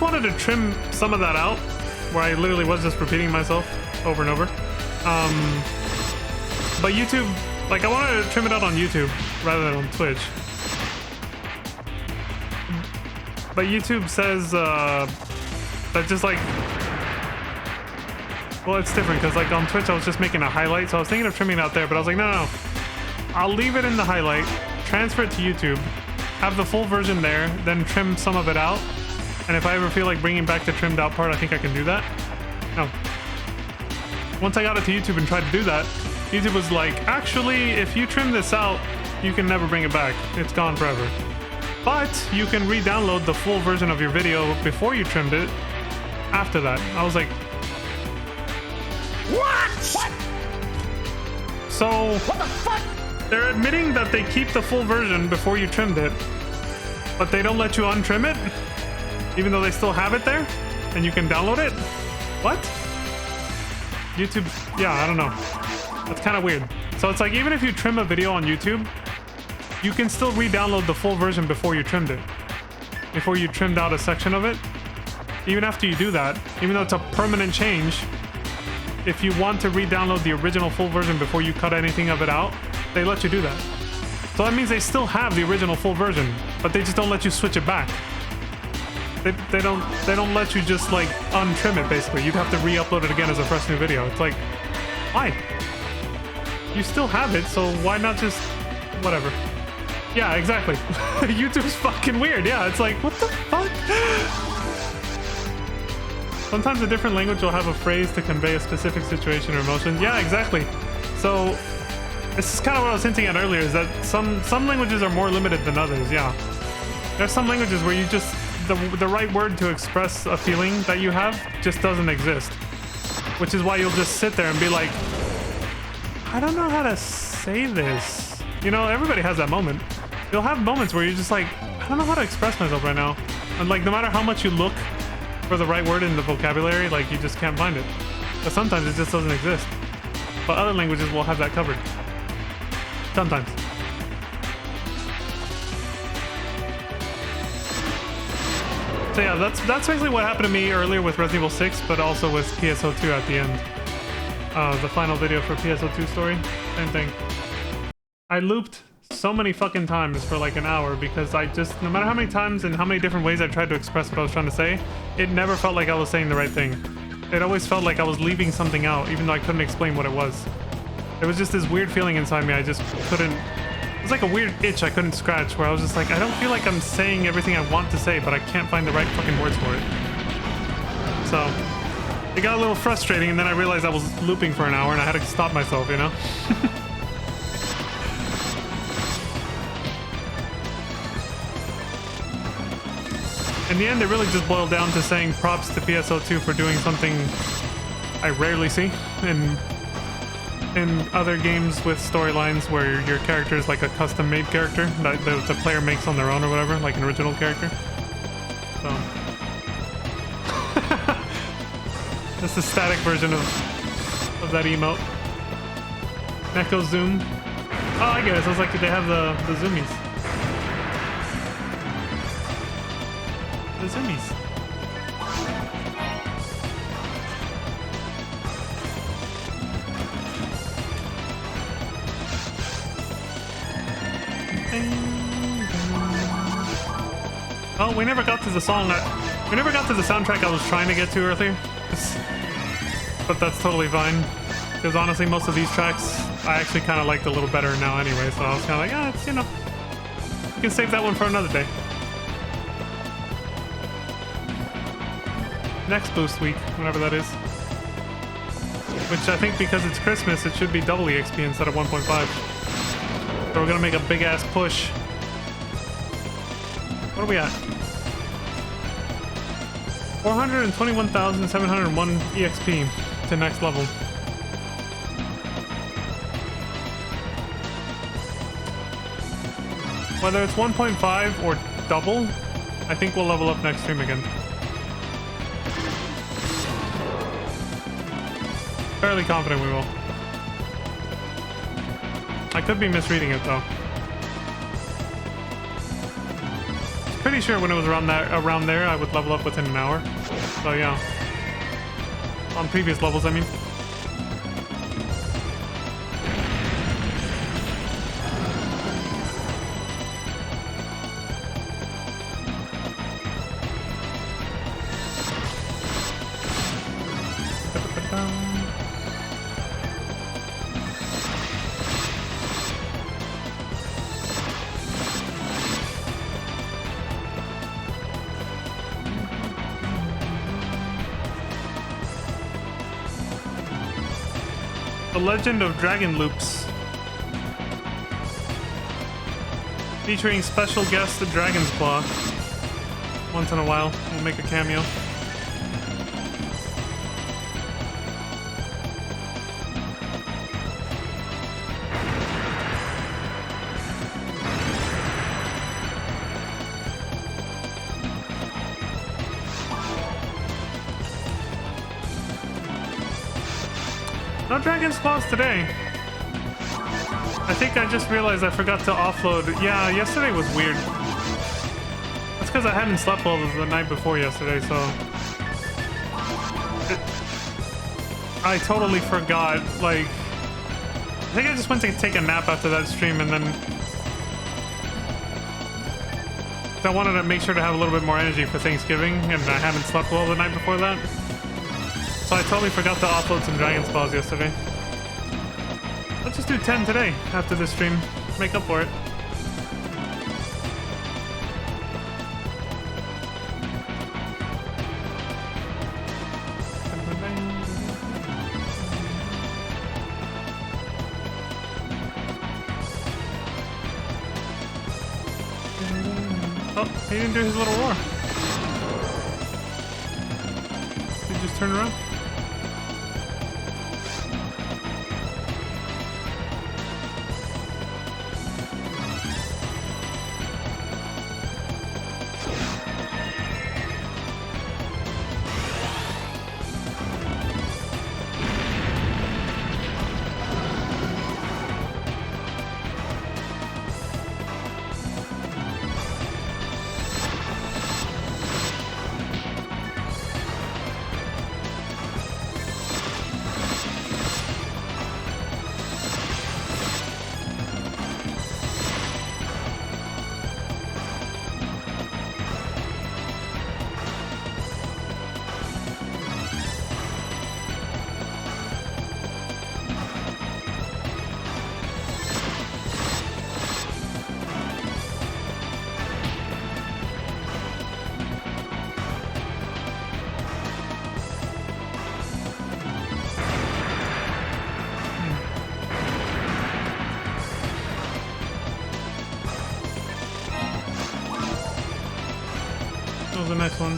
wanted to trim some of that out, where I literally was just repeating myself over and over. But YouTube, like, I wanted to trim it out on YouTube rather than on Twitch. But YouTube says that just like, well, it's different because like on Twitch I was just making a highlight, so I was thinking of trimming it out there, but I was like, no, I'll leave it in the highlight, transfer it to YouTube, have the full version there, then trim some of it out. And if I ever feel like bringing back the trimmed out part, I think I can do that. No. Once I got it to YouTube and tried to do that, YouTube was like, actually, if you trim this out, you can never bring it back. It's gone forever. But you can re-download the full version of your video before you trimmed it after that. I was like, what? So, what the fuck? They're admitting that they keep the full version before you trimmed it, but they don't let you untrim it, even though they still have it there, and you can download it? What? YouTube, yeah, I don't know. That's kind of weird. So it's like, even if you trim a video on YouTube, you can still re-download the full version before you trimmed it. Before you trimmed out a section of it. Even after you do that, even though it's a permanent change, if you want to re-download the original full version before you cut anything of it out, they let you do that. So that means they still have the original full version, but they just don't let you switch it back. They don't let you just like untrim it, basically. You'd have to re-upload it again as a fresh new video. It's like, why? You still have it, so why not just whatever? Yeah, exactly. YouTube's fucking weird. Yeah, it's like, what the fuck? Sometimes a different language will have a phrase to convey a specific situation or emotion. Yeah, exactly. So this is kind of what I was hinting at earlier, is that some languages are more limited than others. Yeah, there's some languages where you just the right word to express a feeling that you have just doesn't exist, which is why you'll just sit there and be like, I don't know how to say this. You know, everybody has that moment. You'll have moments where you're just like, I don't know how to express myself right now, and like no matter how much you look for the right word in the vocabulary, like you just can't find it. But sometimes it just doesn't exist. But other languages will have that covered. Sometimes. So yeah, that's basically what happened to me earlier with Resident Evil 6, but also with PSO2 at the end. The final video for PSO2 story, same thing. I looped so many fucking times for like an hour because I just, no matter how many times and how many different ways I tried to express what I was trying to say, it never felt like I was saying the right thing. It always felt like I was leaving something out, even though I couldn't explain what it was. There was just this weird feeling inside me. I just couldn't, it was like a weird itch I couldn't scratch, where I was just like, I don't feel like I'm saying everything I want to say, but I can't find the right fucking words for it. So it got a little frustrating, and then I realized I was looping for an hour and I had to stop myself, you know? In the end, it really just boiled down to saying props to PSO2 for doing something I rarely see in other games with storylines where your character is like a custom-made character that the player makes on their own or whatever, like an original character. So that's the static version of that emote. Echo zoom. Oh, I get it. So it's like they have the zoomies. The zoomies. Oh, we never got to the song. We never got to the soundtrack I was trying to get to earlier. But that's totally fine. Because honestly, most of these tracks I actually kind of liked a little better now anyway. So I was kind of like, ah, it's, you know, you can save that one for another day. Next boost week, whenever that is. Which I think because it's Christmas, it should be double EXP instead of 1.5. So we're gonna make a big ass push. What are we at? 421,701 EXP to next level. Whether it's 1.5 or double, I think we'll level up next stream again. Fairly confident we will. I could be misreading it though. Pretty sure when it was around there, I would level up within an hour. So yeah, on previous levels, I mean. The Legend of Dragon Loops. Featuring special guest the Dragon's Claw. Once in a while, we'll make a cameo. No Dragon's Claws today. I think I just realized I forgot to offload. Yeah, yesterday was weird. That's because I hadn't slept well the night before yesterday, so... I totally forgot, like... I think I just went to take a nap after that stream and then... I wanted to make sure to have a little bit more energy for Thanksgiving, and I hadn't slept well the night before that. So I totally forgot to offload some Dragon's Claws yesterday. Let's just do 10 today, after this stream. Make up for it. Oh, he didn't do his little roar. Did he just turn around? the next one?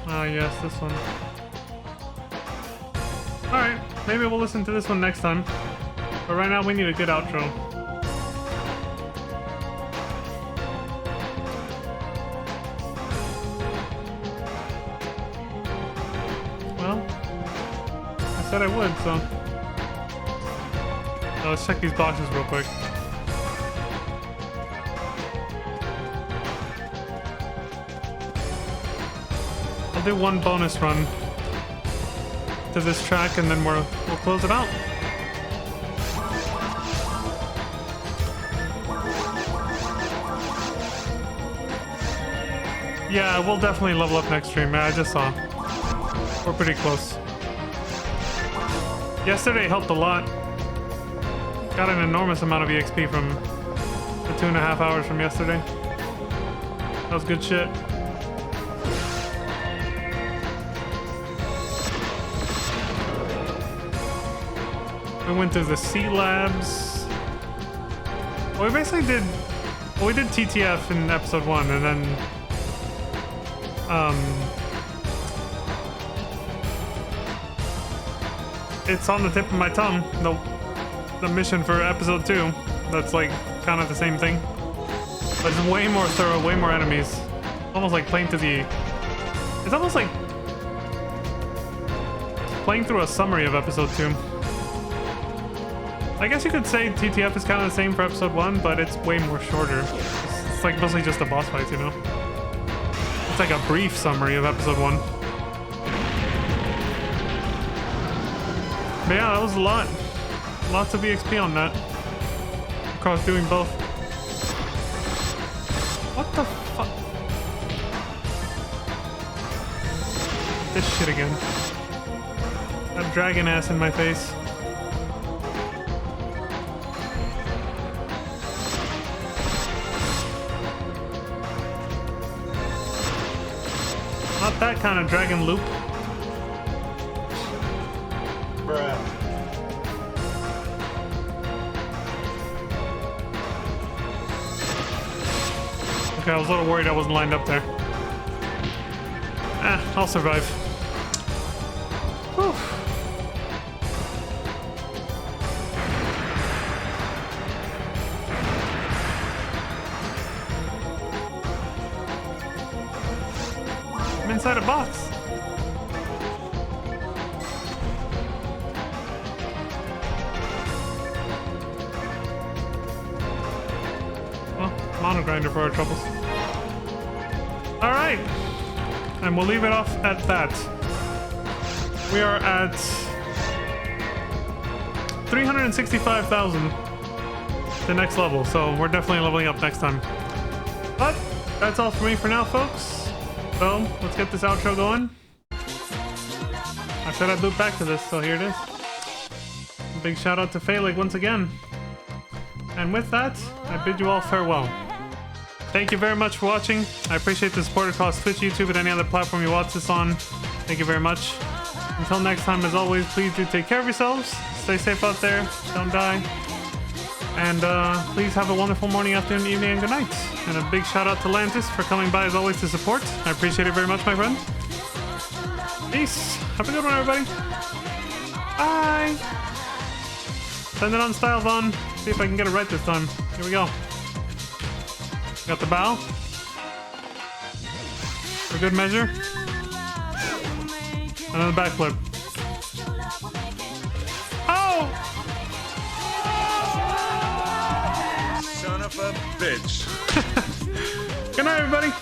Ah, yes, this one. Alright, maybe we'll listen to this one next time. But right now we need a good outro. Well, I said I would, so... Oh, let's check these boxes real quick. I'll do one bonus run to this track and then we'll close it out. Yeah, we'll definitely level up next stream. I just saw. We're pretty close. Yesterday helped a lot. Got an enormous amount of EXP from the 2.5 hours from yesterday. That was good shit. We went through the C labs. Well, we basically did... Well, we did TTF in episode 1, and then... It's on the tip of my tongue. The mission for episode 2. That's like kind of the same thing. But it's way more thorough, way more enemies. Almost like playing through the... It's almost like... playing through a summary of episode 2. I guess you could say TTF is kind of the same for episode 1, but it's way more shorter. It's like mostly just a boss fight, you know? It's like a brief summary of episode 1. But yeah, that was a lot. Lots of EXP on that. Across doing both. What the fuck? This shit again. That dragon ass in my face. Not that kind of dragon loop.
Bruh.
Okay, I was a little worried I wasn't lined up there. I'll survive. Whew. I'm inside a box. Well, mono grinder for our troubles. All right, and we'll leave it off at that. We are at 365,000, the next level, so we're definitely leveling up next time. But that's all for me for now, folks. So let's get this outro going. I said I'd loop back to this, so here it is. A big shout out to Phaleg once again. And with that, I bid you all farewell. Thank you very much for watching. I appreciate the support across Twitch, YouTube, and any other platform you watch this on. Thank you very much. Until next time, as always, please do take care of yourselves. Stay safe out there. Don't die. And please have a wonderful morning, afternoon, evening, and good night. And a big shout out to Lantis for coming by as always to support. I appreciate it very much, my friend. Peace. Have a good one, everybody. Bye. Send it on Styles on. See if I can get it right this time. Here we go. Got the bow. For good measure. Another backflip. Oh!
Son of a bitch.
Good night, everybody.